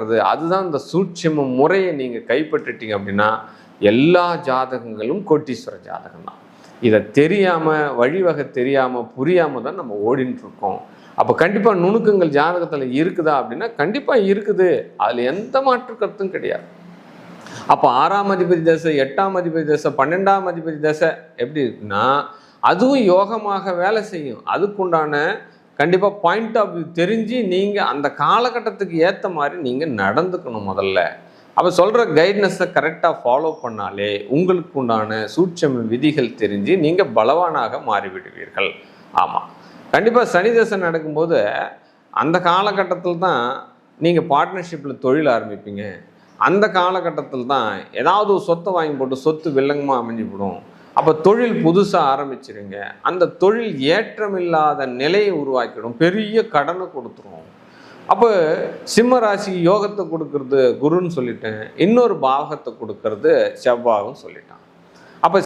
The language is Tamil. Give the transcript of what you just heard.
காட்டுறது. அதுதான் இந்த சூட்சும முறையை நீங்கள் கைப்பற்றிட்டீங்க அப்படின்னா எல்லா ஜாதகங்களும் கோட்டீஸ்வர ஜாதகம் தான். இதை தெரியாமல், வழிவகை தெரியாமல், புரியாமல் தான் நம்ம ஓடின்னு இருக்கோம். அப்போ கண்டிப்பாக நுணுக்கங்கள் ஜாதகத்தில் இருக்குதா அப்படின்னா கண்டிப்பாக இருக்குது. அதில் எந்த மாற்று கருத்தும் கிடையாது. அப்போ 6ஆம் அதிபதி தசை, 8ஆம் அதிபதி தசை, 12ஆம் அதிபதி தசை எப்படி இருக்குன்னா அதுவும் யோகமாக வேலை செய்யும். அதுக்குண்டான கண்டிப்பாக பாயிண்ட் ஆஃப் வியூ தெரிஞ்சு நீங்கள் அந்த காலகட்டத்துக்கு ஏற்ற மாதிரி நீங்கள் நடந்துக்கணும் முதல்ல. அப்போ சொல்கிற கைட்னஸை கரெக்டாக ஃபாலோ பண்ணாலே உங்களுக்கு உண்டான சூட்சும விதிகள் தெரிஞ்சு நீங்கள் பலவானாக மாறிவிடுவீர்கள். ஆமாம், கண்டிப்பாக சனி தசை நடக்கும்போது அந்த காலகட்டத்தில் தான் நீங்கள் பார்ட்னர்ஷிப்பில் தொழில் ஆரம்பிப்பீங்க. அந்த காலகட்டத்தில் தான் ஏதாவது ஒரு சொத்தை வாங்கி போட்டு சொத்து வில்லங்கமாக அமைஞ்சுவிடும். அப்போ தொழில் புதுசாக ஆரம்பிச்சிருங்க. அந்த தொழில் ஏற்றமில்லாத நிலையை உருவாக்கிடும், பெரிய கடனை கொடுத்துரும். அப்போ சிம்ம ராசி யோகத்தை கொடுக்கறது குருன்னு சொல்லிட்டேன், இன்னொரு பாவகத்தை கொடுக்கறது செவ்வாயும் சொல்லிட்டான். அப்போ